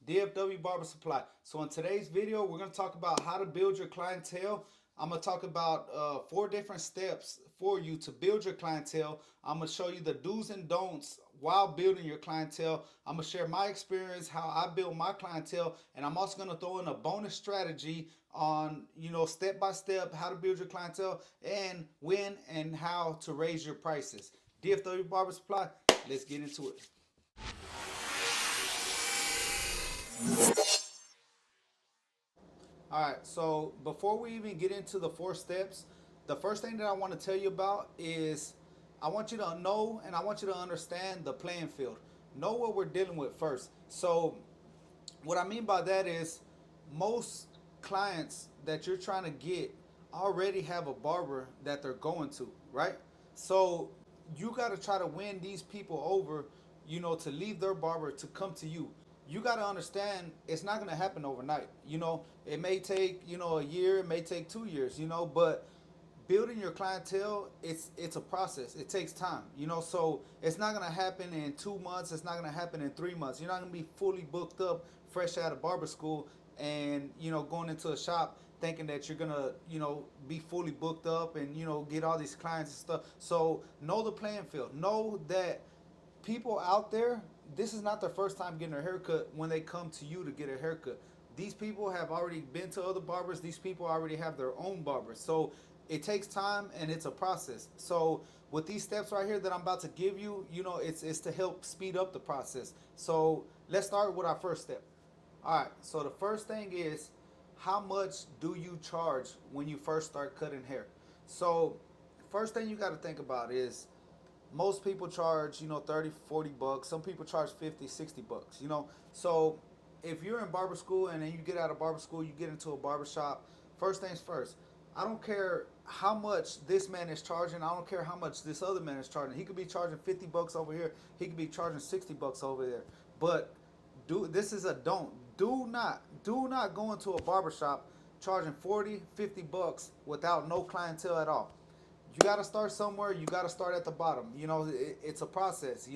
DFW Barber Supply. So in today's video, we're going to talk about how to build your clientele. I'm going to talk about 4 different steps for you to build your clientele. I'm going to show you the do's and don'ts while building your clientele. I'm going to share my experience, how I build my clientele, and I'm also going to throw in a bonus strategy on, step by step how to build your clientele and when and how to raise your prices. DFW Barber Supply, let's get into it. All right, so before we even get into the 4 steps, the first thing that I want to tell you about is I want you to know and I want you to understand the playing field. Know what we're dealing with first. So, what I mean by that is most clients that you're trying to get already have a barber that they're going to, right? So, you got to try to win these people over, to leave their barber to come to you. You got to understand it's not going to happen overnight. It may take, a year, it may take 2 years, but building your clientele, it's a process. It takes time, so it's not going to happen in 2 months. It's not going to happen in 3 months. You're not going to be fully booked up fresh out of barber school and going into a shop thinking that you're going to be fully booked up and get all these clients and stuff. So know the playing field. Know that people out there, this is not their first time getting a haircut when they come to you to get a haircut. These people have already been to other barbers. These people already have their own barbers. So it takes time and it's a process. So with these steps right here that I'm about to give you, it's to help speed up the process. So let's start with our first step. All right. So the first thing is, how much do you charge when you first start cutting hair? So first thing you got to think about is most people charge 30 40 bucks. Some people charge 50 60 bucks. So if you're in barber school and then you get out of barber school, you get into a barber shop. First things first, I don't care how much this man is charging. I don't care how much this other man is charging. He could be charging 50 bucks over here. He could be charging 60 bucks over there. But this is a don't. Do not go into a barber shop charging 40 50 bucks without no clientele at all. You got to start somewhere. You got to start at the bottom. It's a process.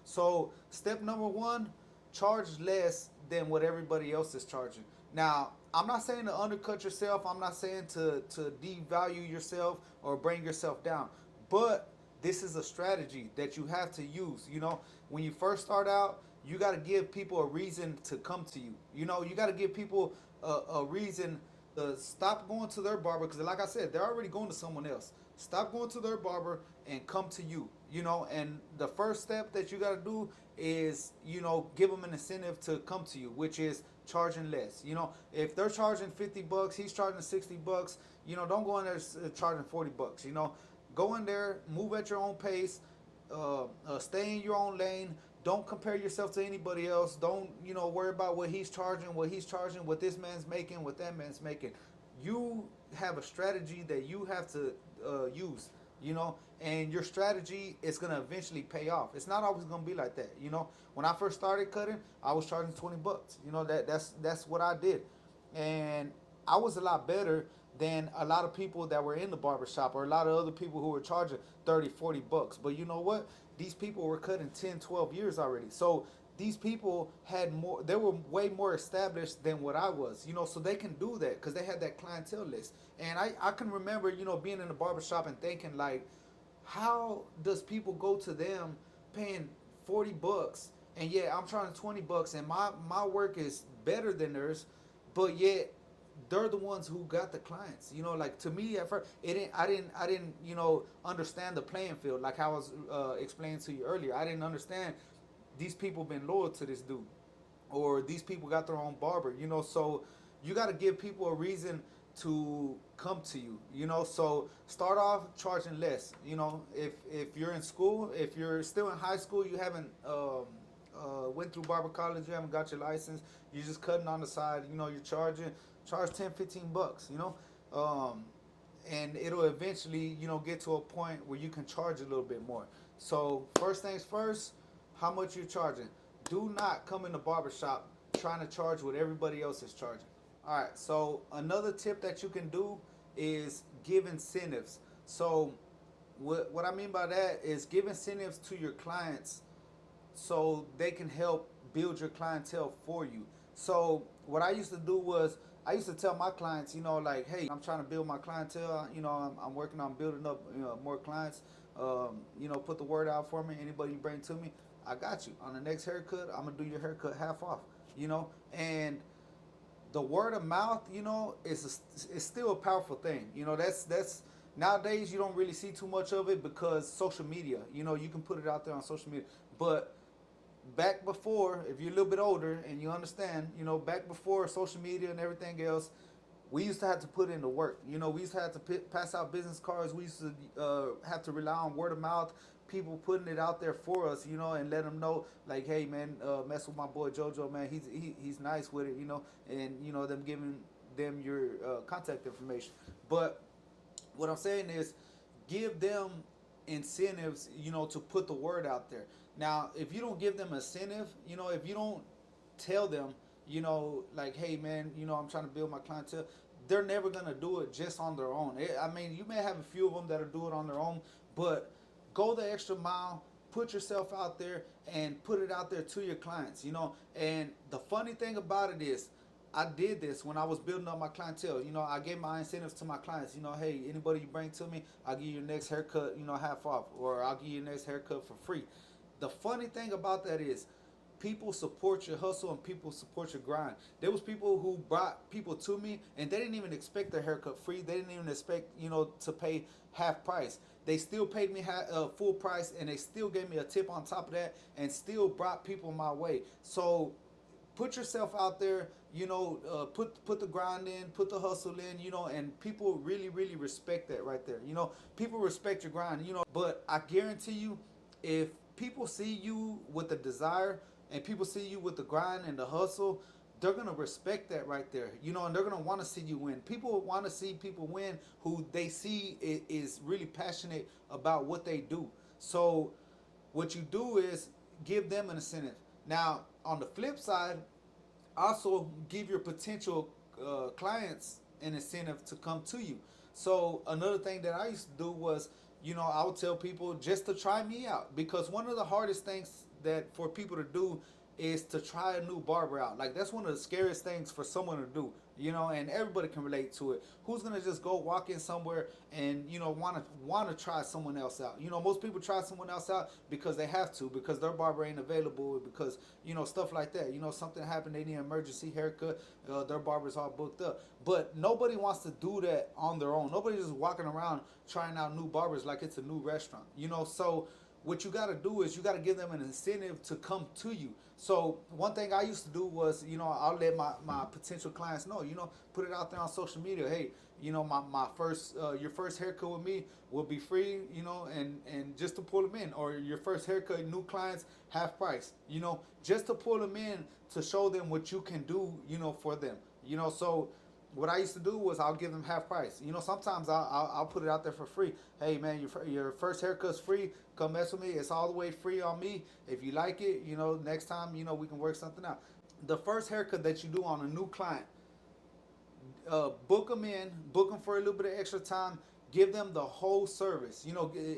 So step number one, charge less than what everybody else is charging. Now, I'm not saying to undercut yourself. I'm not saying to devalue yourself or bring yourself down. But this is a strategy that you have to use. When you first start out, you got to give people a reason to come to you. You got to give people a reason to stop going to their barber because, like I said, they're already going to someone else. Stop going to their barber and come to you. And the first step that you got to do is, give them an incentive to come to you, which is charging less. If they're charging 50 bucks, he's charging 60 bucks, don't go in there charging 40 bucks. Go in there, move at your own pace, stay in your own lane. Don't compare yourself to anybody else. Don't worry about what he's charging, what this man's making, what that man's making. You have a strategy that you have to use, and your strategy is gonna eventually pay off. It's not always gonna be like that. When I first started cutting, I was charging 20 bucks. That's what I did, and I was a lot better than a lot of people that were in the barbershop or a lot of other people who were charging 30 40 bucks. But you know what? These people were cutting 10 12 years already. So these people had more, they were way more established than what I was, so they can do that because they had that clientele list. And I can remember, being in the barbershop and thinking like, how does people go to them paying 40 bucks and yet I'm charging 20 bucks and my work is better than theirs, but yet they're the ones who got the clients. Like to me at first, I didn't understand the playing field like I was explaining to you earlier. I didn't understand these people been loyal to this dude, or these people got their own barber. So you got to give people a reason to come to you. So start off charging less. If you're in school, if you're still in high school, you haven't went through barber college, you haven't got your license, you're just cutting on the side. You're charge 10 15 bucks. And it'll eventually get to a point where you can charge a little bit more. So first things first, how much you're charging. Do not come in the barbershop trying to charge what everybody else is charging. All right, so another tip that you can do is give incentives. So what I mean by that is give incentives to your clients so they can help build your clientele for you. So what I used to do was I used to tell my clients, like, hey, I'm trying to build my clientele. I'm working on building up, more clients. Put the word out for me. Anybody you bring to me, I got you. On the next haircut, I'm gonna do your haircut half off. And the word of mouth, is still a powerful thing. That's nowadays you don't really see too much of it because social media. You can put it out there on social media, but back before, if you're a little bit older and you understand, back before social media and everything else, we used to have to put in the work. We used to have to pass out business cards. We used to have to rely on word of mouth, people putting it out there for us, and let them know, like, hey, man, mess with my boy JoJo, man. He's nice with it, and them giving them your contact information. But what I'm saying is, give them incentives, to put the word out there. Now, if you don't give them incentive, if you don't tell them, like, hey, man, I'm trying to build my clientele, they're never gonna do it just on their own. I mean, you may have a few of them that'll do it on their own, but go the extra mile, put yourself out there, and put it out there to your clients. And the funny thing about it is, I did this when I was building up my clientele. I gave my incentives to my clients. Hey, anybody you bring to me, I'll give you your next haircut, half off, or I'll give you your next haircut for free. The funny thing about that is, people support your hustle and people support your grind. There was people who brought people to me and they didn't even expect their haircut free. They didn't even expect, to pay half price. They still paid me full price, and they still gave me a tip on top of that, and still brought people my way. So put yourself out there, put the grind in, put the hustle in, and people really, really respect that right there. People respect your grind, but I guarantee you, if people see you with the desire and people see you with the grind and the hustle, they're gonna respect that right there, and they're gonna want to see you win. People want to see people win who they see is really passionate about what they do. So what you do is give them an incentive. Now, on the flip side, also give your potential clients an incentive to come to you. So another thing that I used to do was, I would tell people just to try me out, because one of the hardest things that for people to do is to try a new barber out. Like, that's one of the scariest things for someone to do. And everybody can relate to it. Who's gonna just go walk in somewhere and wanna try someone else out? Most people try someone else out because they have to, because their barber ain't available, because stuff like that. Something happened, they need an emergency haircut, their barber's all booked up. But nobody wants to do that on their own. Nobody's just walking around trying out new barbers like it's a new restaurant. So what you got to do is you got to give them an incentive to come to you. So one thing I used to do was, I'll let my potential clients know, put it out there on social media. Hey, my first, your first haircut with me will be free, and just to pull them in, or your first haircut, new clients, half price, just to pull them in, to show them what you can do, for them, so what I used to do was I'll give them half price. Sometimes I'll put it out there for free. Hey, man, your first haircut's free. Come mess with me. It's all the way free on me. If you like it, next time, we can work something out. The first haircut that you do on a new client, book them in, book them for a little bit of extra time, give them the whole service,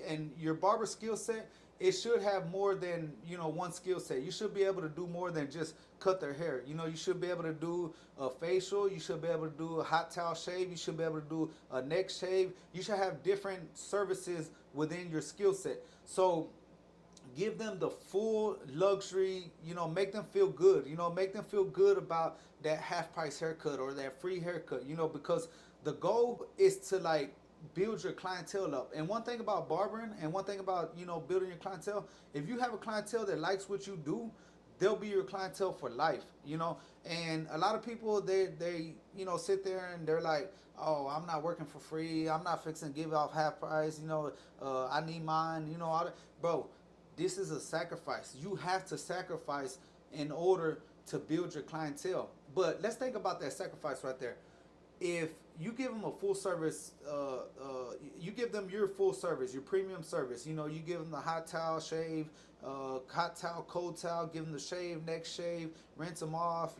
and your barber skill set, it should have more than, one skill set. You should be able to do more than just cut their hair. You should be able to do a facial, you should be able to do a hot towel shave, you should be able to do a neck shave. You should have different services within your skill set. So give them the full luxury, make them feel good, make them feel good about that half price haircut or that free haircut, because the goal is to, like, build your clientele up. And one thing about barbering, and one thing about, building your clientele, if you have a clientele that likes what you do, they'll be your clientele for life, and a lot of people, they sit there and they're like, oh, I'm not working for free, I'm not fixing to give off half price, I need mine, all that. Bro, this is a sacrifice. You have to sacrifice in order to build your clientele. But let's think about that sacrifice right there. If you give them a full service, you give them your full service, your premium service. You give them the hot towel shave, hot towel, cold towel, give them the shave, neck shave, rinse them off,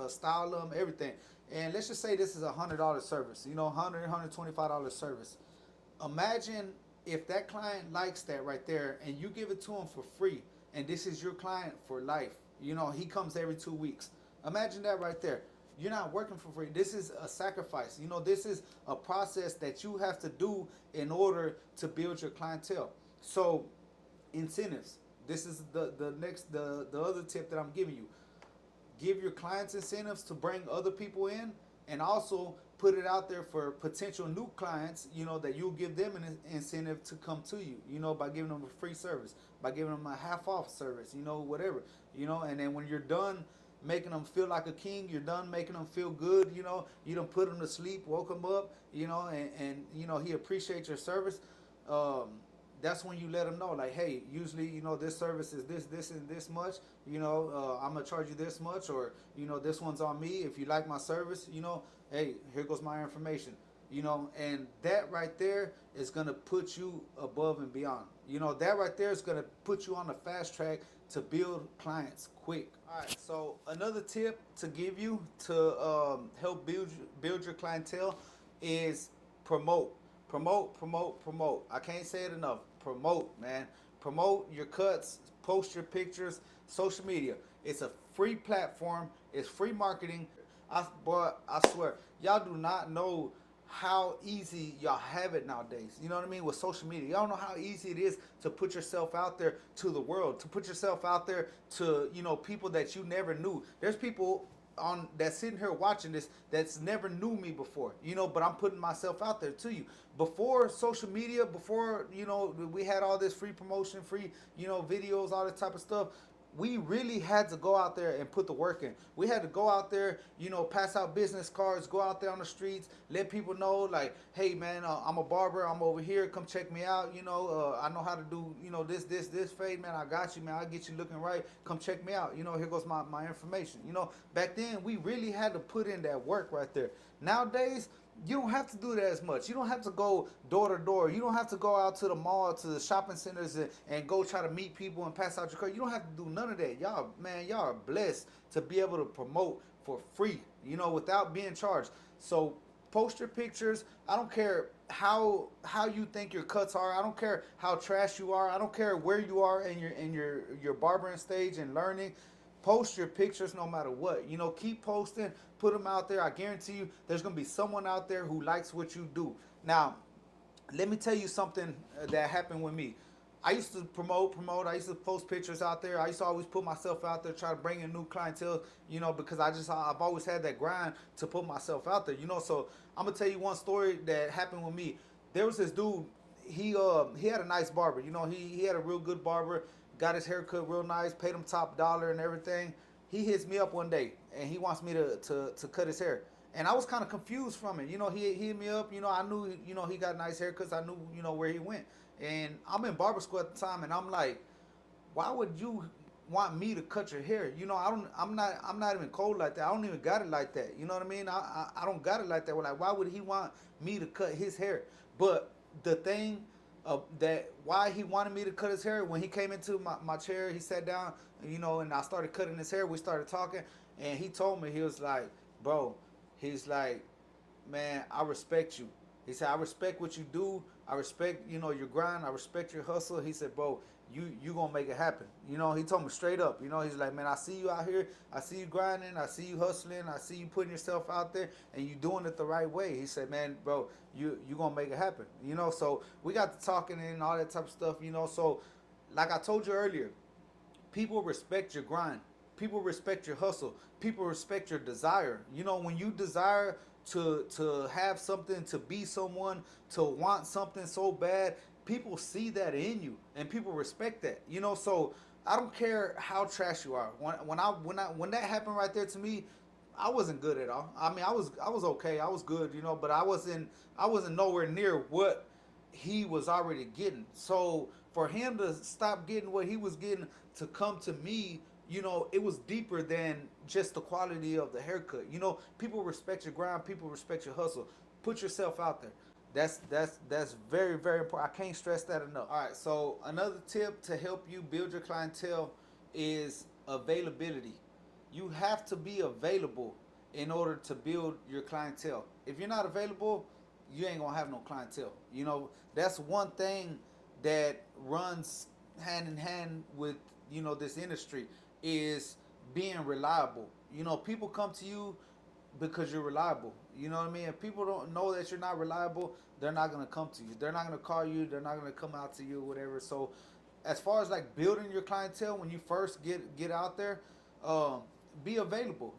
style them, everything. And let's just say this is $100 service, $125 service. Imagine if that client likes that right there, and you give it to him for free, and this is your client for life. He comes every 2 weeks. Imagine that right there. You're not working for free. This is a sacrifice. You know, this is a process that you have to do in order to build your clientele. So, incentives. This is the other tip that I'm giving you. Give your clients incentives to bring other people in, and also put it out there for potential new clients, you know, that you'll give them an incentive to come to you, you know, by giving them a free service, by giving them a half off service, you know, whatever, you know. And then when you're done making them feel like a king, you're done making them feel good, you know, you done put them to sleep, woke them up, you know, and you know, he appreciates your service. um, that's when you let them know, like, hey, usually, you know, this service is this and this much, you know, I'm gonna charge you this much, or, you know, this one's on me. If you like my service, you know, hey, here goes my information, you know. And that right there is gonna put you above and beyond. You know, that right there is gonna put you on the fast track to build clients quick. All right, so another tip to give you to help build your clientele is promote. Promote. I can't say it enough. Promote, man. Promote your cuts, post your pictures, social media. It's a free platform. It's free marketing. I swear, y'all do not know how easy y'all have it nowadays. You know what I mean? With social media, y'all know how easy it is to put yourself out there to the world, to put yourself out there to, you know, people that you never knew. There's people on that's sitting here watching this that's never knew me before, you know, but I'm putting myself out there to you. Before social media, before, you know, we had all this free promotion, free, you know, videos, all that type of stuff. We really had to go out there and put the work in. We had to go out there, you know, pass out business cards, go out there on the streets, let people know, like, hey, man, I'm a barber. I'm over here. Come check me out. You know, I know how to do, you know, this fade, man. I got you, man. I'll get you looking right. Come check me out. You know, here goes my information. You know, back then, we really had to put in that work right there. Nowadays, you don't have to do that as much. You don't have to go door to door. You don't have to go out to the mall, to the shopping centers, and go try to meet people and pass out your card. You don't have to do none of that. Y'all, man, y'all are blessed to be able to promote for free, you know, without being charged. So post your pictures. I don't care how you think your cuts are. I don't care how trash you are. I don't care where you are in your barbering stage and learning. Post your pictures no matter what. You know, keep posting, put them out there. I guarantee you there's going to be someone out there who likes what you do. Now, let me tell you something that happened with me. I used to promote. I used to post pictures out there. I used to always put myself out there, try to bring in new clientele, you know, because I've always had that grind to put myself out there, you know. So I'm gonna tell you one story that happened with me. There was this dude. He had a nice barber. You know, he had a real good barber. Got his hair cut real nice. Paid him top dollar and everything. He hits me up one day and he wants me to cut his hair. And I was kind of confused from it. You know, he hit me up. You know, I knew, you know, he got nice haircuts. I knew, you know, where he went. And I'm in barber school at the time, and I'm like, why would you want me to cut your hair? You know, I'm not even cold like that. I don't even got it like that. You know what I mean? I don't got it like that. We're like, why would he want me to cut his hair? But the thing that why he wanted me to cut his hair, when he came into my chair, he sat down, you know, and I started cutting his hair. We started talking, and he told me, he was like, bro, he's like, man, I respect you. He said, I respect what you do. I respect, you know, your grind. I respect your hustle. He said, bro, you gonna make it happen. You know, he told me straight up. You know, he's like, man, I see you out here. I see you grinding. I see you hustling. I see you putting yourself out there, and you doing it the right way. He said, man, bro, you gonna make it happen. You know, so we got to talking and all that type of stuff. You know, so like I told you earlier, people respect your grind. People respect your hustle. People respect your desire. You know, when you desire to have something, to be someone, to want something so bad, people see that in you and people respect that. You know, so I don't care how trash you are. When that happened right there to me, I wasn't good at all. I mean, I was okay. I was good, you know, but I wasn't nowhere near what he was already getting. So for him to stop getting what he was getting to come to me, you know, it was deeper than just the quality of the haircut. You know, people respect your grind, people respect your hustle. Put yourself out there. That's very, very important. I can't stress that enough. All right, so another tip to help you build your clientele is availability. You have to be available in order to build your clientele. If you're not available, you ain't gonna have no clientele. You know, that's one thing that runs hand in hand with, you know, this industry is being reliable. People come to you because you're reliable. You know what I mean? If people don't know that you're not reliable, they're not gonna come to you. They're not gonna call you. They're not gonna come out to you, whatever. So, as far as like building your clientele when you first get out there, um, be available.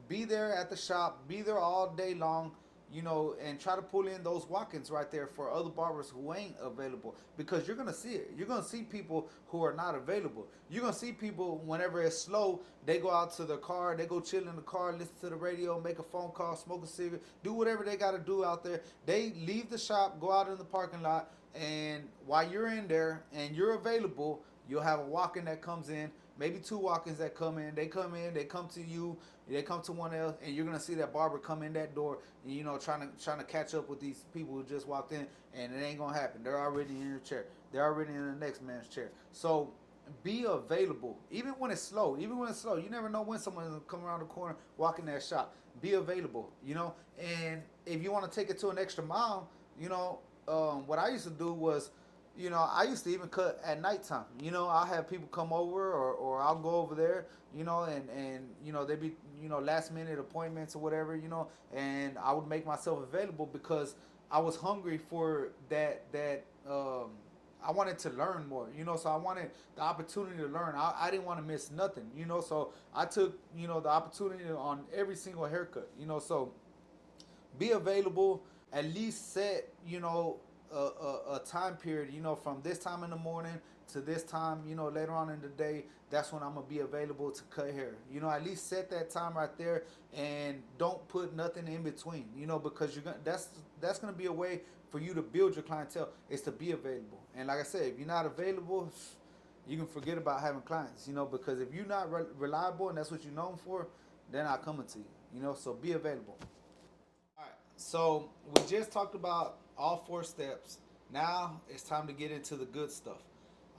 Be there at the shop. Be there all day long. And try to pull in those walk-ins right there for other barbers who ain't available, because you're gonna see it. You're gonna see people who are not available. You're gonna see people whenever it's slow, they go out to their car, they go chill in the car, listen to the radio, make a phone call, smoke a cigarette, do whatever they gotta do out there. They leave the shop, go out in the parking lot, and while you're in there and you're available, you'll have a walk-in that comes in, maybe two walk-ins that come in. They come to you, they come to one else, and you're gonna see that barber come in that door, and trying to catch up with these people who just walked in, and it ain't gonna happen. They're already in your chair. They're already in the next man's chair. So be available, even when it's slow. Even when it's slow, you never know when someone's gonna come around the corner, walk in that shop. Be available, And if you want to take it to an extra mile, what I used to do was, I used to even cut at nighttime. I'll have people come over, or I'll go over there, and they be, last minute appointments or whatever, and I would make myself available because I was hungry for that. I wanted to learn more, so I wanted the opportunity to learn. I didn't want to miss nothing, so I took, the opportunity on every single haircut, so be available. At least set, a time period, from this time in the morning to this time, later on in the day. That's when I'm gonna be available to cut hair. At least set that time right there, and don't put nothing in between. Because that's gonna be a way for you to build your clientele, is to be available. And like I said, if you're not available, you can forget about having clients. Because if you're not reliable and that's what you're known for, they're not coming to you. So be available. All right. So we just talked about all four steps. Now it's time to get into the good stuff.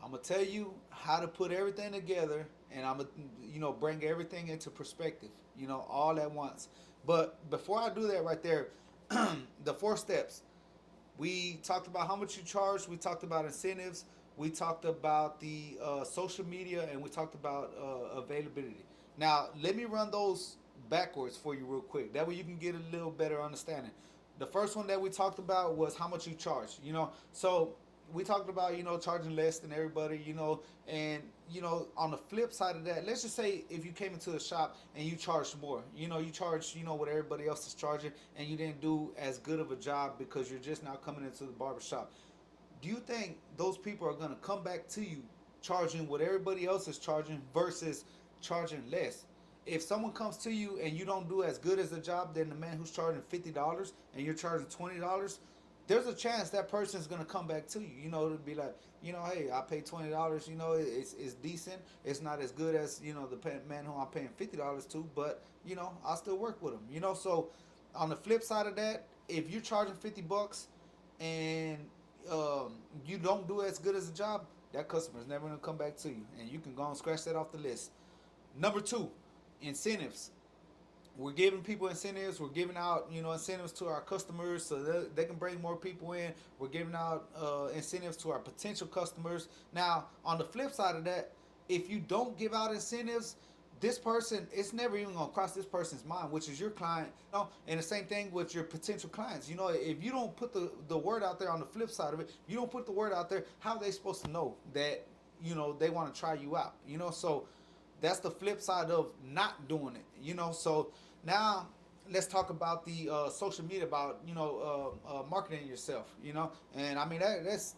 I'm gonna tell you how to put everything together, and I'm gonna, bring everything into perspective. All at once. But before I do that, right there, the four steps. We talked about how much you charge. We talked about incentives. We talked about the social media, and we talked about availability. Now, let me run those backwards for you real quick. That way you can get a little better understanding. The first one that we talked about was how much you charge. So we talked about, charging less than everybody, and, on the flip side of that, let's just say if you came into the shop and you charged more, you charged, what everybody else is charging, and you didn't do as good of a job because you're just now coming into the barber shop. Do you think those people are going to come back to you charging what everybody else is charging versus charging less? If someone comes to you and you don't do as good as the job than the man who's charging $50 and you're charging $20, there's a chance that person's gonna come back to you. To be like, hey, I paid $20. It's decent. It's not as good as the man who I'm paying $50 to, but I'll still work with him. So on the flip side of that, if you're charging $50 and you don't do as good as a job, that customer's never gonna come back to you, and you can go and scratch that off the list. Number two, incentives. We're giving people incentives. We're giving out, incentives to our customers so that they can bring more people in. We're giving out incentives to our potential customers. Now, on the flip side of that, if you don't give out incentives, this person, it's never even gonna cross this person's mind, which is your client. And the same thing with your potential clients. If you don't put the word out there on the flip side of it, you don't put the word out there, how are they supposed to know that, they want to try you out? So that's the flip side of not doing it. So now let's talk about the social media, about marketing yourself. And I mean that's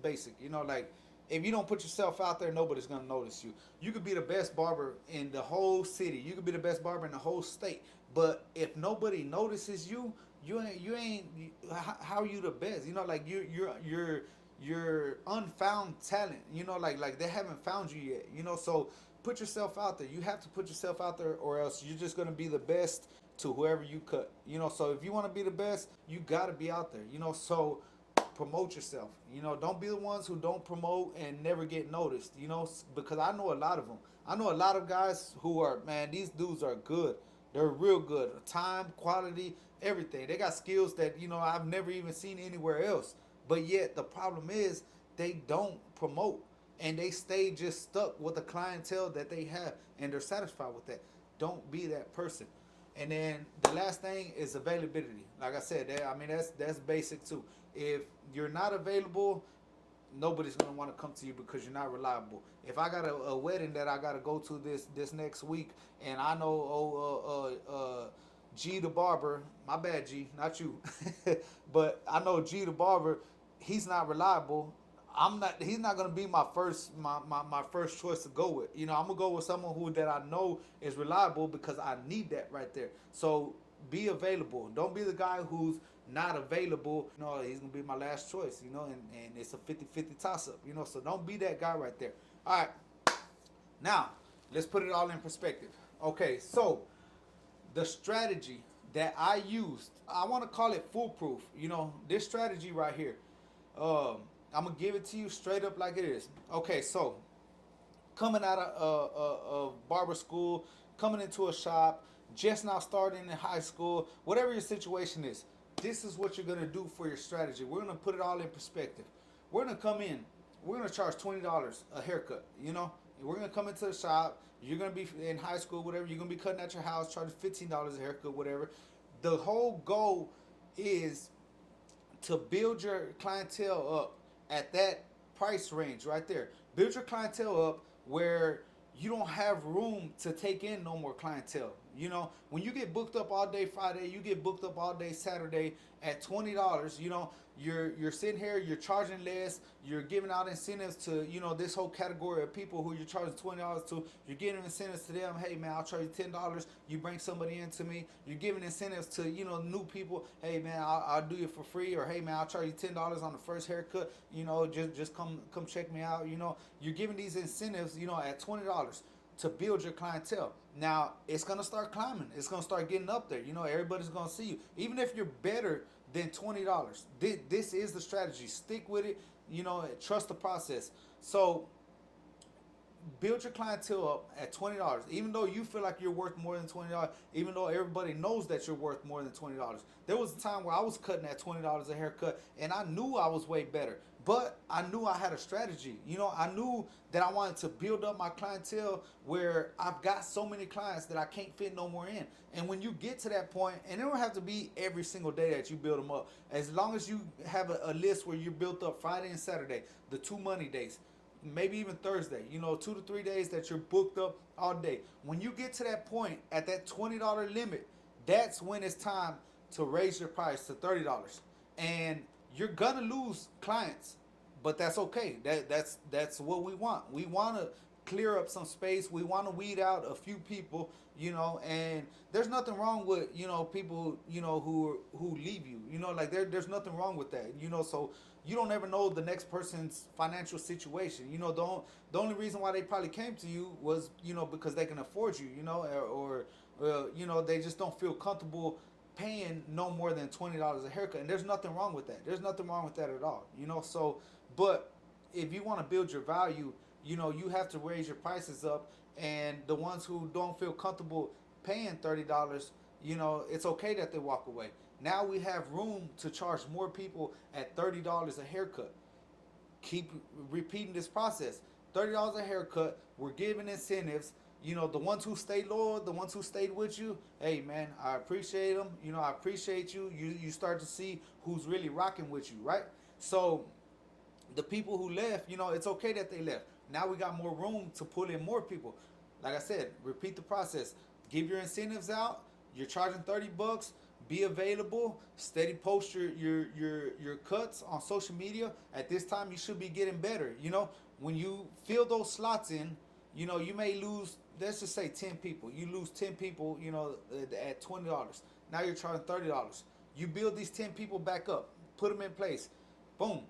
basic. Like, if you don't put yourself out there, nobody's gonna notice you. You could be the best barber in the whole city. You could be the best barber in the whole state. But if nobody notices you, you ain't. How are you the best? Like you're unfound talent. Like they haven't found you yet. So put yourself out there. You have to put yourself out there, or else you're just gonna be the best to whoever you cut. So if you want to be the best, you gotta be out there. So promote yourself. Don't be the ones who don't promote and never get noticed. Because I know a lot of them. I know a lot of guys who are, man, these dudes are good. They're real good. Time, quality, everything. They got skills that I've never even seen anywhere else. But yet the problem is they don't promote, and they stay just stuck with the clientele that they have, and they're satisfied with that. don't be that person. And then the last thing is availability. Like I said, I mean that's basic too. If you're not available, nobody's gonna want to come to you because you're not reliable. If I got a wedding that I gotta go to this next week, and I know G the barber, my bad G, not you, but I know G the barber, he's not reliable. I'm not. He's not gonna be my first choice to go with. I'm gonna go with someone who that I know is reliable because I need that right there. So be available. Don't be the guy who's not available. He's gonna be my last choice. And it's a 50-50 toss up. So don't be that guy right there. All right. Now let's put it all in perspective. Okay, so the strategy that I used, I want to call it foolproof. This strategy right here. Um, I'm gonna give it to you straight up like it is. Okay, so coming out of barber school, coming into a shop, just now starting in high school, whatever your situation is, this is what you're gonna do for your strategy. We're gonna put it all in perspective. We're gonna come in. We're gonna charge $20 a haircut. We're gonna come into the shop. You're gonna be in high school, whatever. You're gonna be cutting at your house, charging $15 a haircut, whatever. The whole goal is to build your clientele up at that price range right there. Build your clientele up where you don't have room to take in no more clientele. When you get booked up all day Friday, you get booked up all day Saturday at $20. You're sitting here, you're charging less, you're giving out incentives to this whole category of people who you're charging $20 to. You're giving incentives to them. Hey man, I'll charge you $10. You bring somebody into me. You're giving incentives to new people. Hey man, I'll do it for free. Or hey man, I'll charge you $10 on the first haircut. Just come check me out. You're giving these incentives at $20 to build your clientele. Now it's gonna start climbing. It's gonna start getting up there. Everybody's gonna see you, even if you're better than $20. This is the strategy. Stick with it. Trust the process. So build your clientele up at $20, even though you feel like you're worth more than $20, even though everybody knows that you're worth more than $20. There was a time where I was cutting at $20 a haircut, and I knew I was way better. But I knew I had a strategy. I knew that I wanted to build up my clientele where I've got so many clients that I can't fit no more in. And when you get to that point, and it don't have to be every single day that you build them up, as long as you have a list where you're built up Friday and Saturday, the 2 money days, maybe even Thursday, 2 to 3 days that you're booked up all day. When you get to that point at that $20 limit, that's when it's time to raise your price to $30. And you're gonna lose clients, but that's okay. That's what we want. We want to clear up some space. We want to weed out a few people, and there's nothing wrong with people who leave you. Like there's nothing wrong with that. So you don't ever know the next person's financial situation. The only reason why they probably came to you was because they can afford you. Or they just don't feel comfortable paying no more than $20 a haircut, and there's nothing wrong with that. There's nothing wrong with that at all. So, but if you want to build your value, you have to raise your prices up, and the ones who don't feel comfortable paying $30, it's okay that they walk away. Now we have room to charge more people at $30 a haircut. Keep repeating this process. $30 a haircut. We're giving incentives. The ones who stay loyal, the ones who stayed with you, hey man, I appreciate them. I appreciate you. You start to see who's really rocking with you, right? So the people who left, it's okay that they left. Now we got more room to pull in more people. Like I said, repeat the process. Give your incentives out. You're charging $30. Be available. Steady post your cuts on social media. At this time, you should be getting better. When you fill those slots in, you may lose, let's just say 10 people. You lose 10 people, at $20. Now you're charging $30. You build these 10 people back up, put them in place. Boom.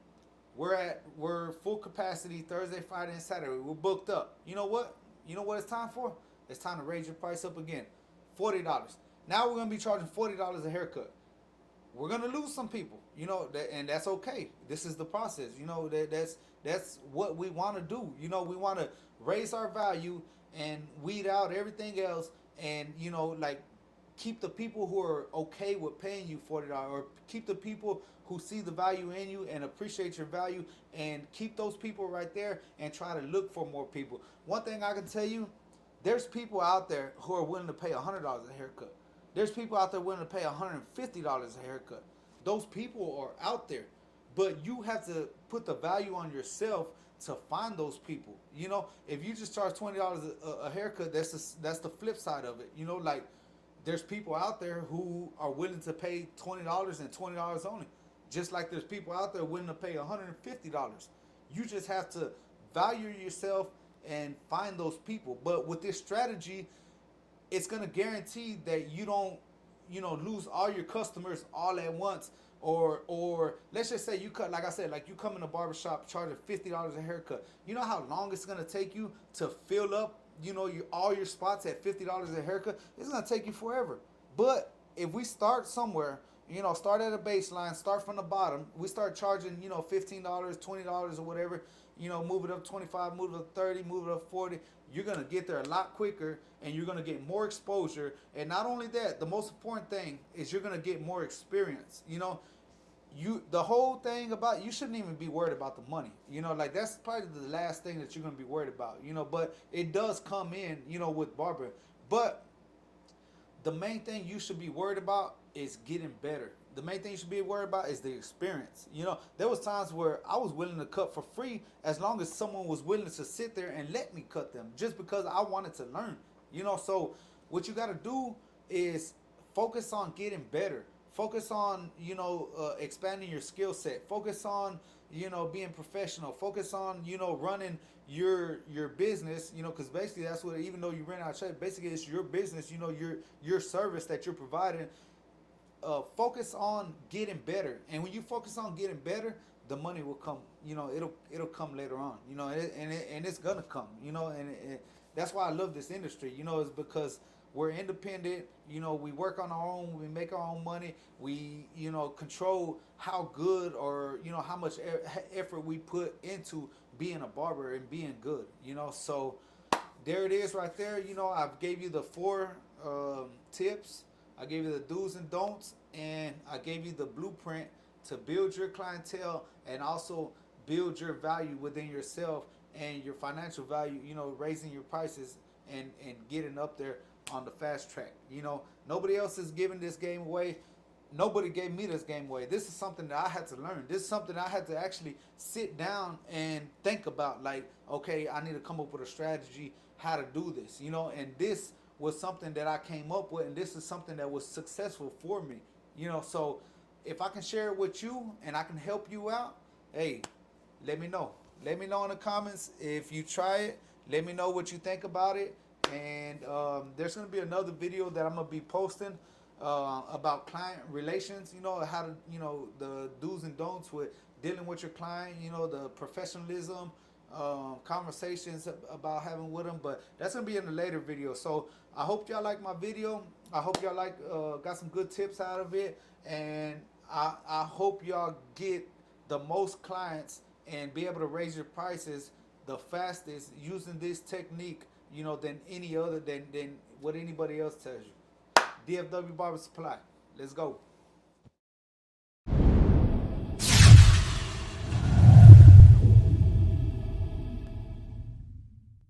We're full capacity Thursday, Friday, and Saturday. We're booked up. You know what? You know what it's time for? It's time to raise your price up again. $40. Now we're gonna be charging $40 a haircut. We're gonna lose some people, and that's okay. This is the process, that's what we want to do. We want to raise our value and weed out everything else, and like keep the people who are okay with paying you $40, or keep the people who see the value in you and appreciate your value, and keep those people right there and try to look for more people. One thing I can tell you, There's people out there who are willing to pay $100 a haircut. There's people out there willing to pay $150 a haircut. Those people are out there, but you have to put the value on yourself to find those people. You know, if you just charge $20 a haircut, that's the flip side of it. You know, like there's people out there who are willing to pay $20 and $20 only. Just like there's people out there willing to pay $150. You just have to value yourself and find those people. But with this strategy, it's gonna guarantee that you don't, lose all your customers all at once. Or let's just say you cut, like I said, like you come in a barbershop charging $50 a haircut. You know how long it's gonna take you to fill up, all your spots at $50 a haircut? It's gonna take you forever. But if we start somewhere, start at a baseline, start from the bottom. We start charging, $15, $20 or whatever. Move it up 25, move it up 30, move it up 40. You're gonna get there a lot quicker, and you're gonna get more exposure. And not only that, the most important thing is you're gonna get more experience. The whole thing about, you shouldn't even be worried about the money. Like that's probably the last thing that you're gonna be worried about. But it does come in, with barber. But the main thing you should be worried about is getting better. The main thing you should be worried about is the experience. There was times where I was willing to cut for free as long as someone was willing to sit there and let me cut them, just because I wanted to learn. So what you got to do is focus on getting better. Focus on, expanding your skill set. Focus on, being professional. Focus on, running your business, because basically that's what, even though you rent out shop, basically it's your business, your service that you're providing. Focus on getting better, and when you focus on getting better, the money will come. It'll come later on. And it's gonna come. And that's why I love this industry. Is because we're independent. We work on our own. We make our own money. We control how good, or how much effort we put into being a barber and being good. So there it is right there. I've gave you the 4 tips. I gave you the do's and don'ts, and I gave you the blueprint to build your clientele and also build your value within yourself and your financial value, raising your prices and getting up there on the fast track. Nobody else is giving this game away. Nobody gave me this game away. This is something that I had to learn. This is something I had to actually sit down and think about. Like, okay, I need to come up with a strategy how to do this, and this was something that I came up with, and this is something that was successful for me. So if I can share it with you and I can help you out, hey, let me know. Let me know in the comments if you try it. Let me know what you think about it. And there's going to be another video that I'm going to be posting about client relations, how to, the do's and don'ts with dealing with your client, the professionalism, conversations about having with them. But that's going to be in a later video. So I hope y'all like my video. I hope y'all got some good tips out of it. And I hope y'all get the most clients and be able to raise your prices the fastest using this technique, than any other, than what anybody else tells you. DFW Barber Supply. Let's go.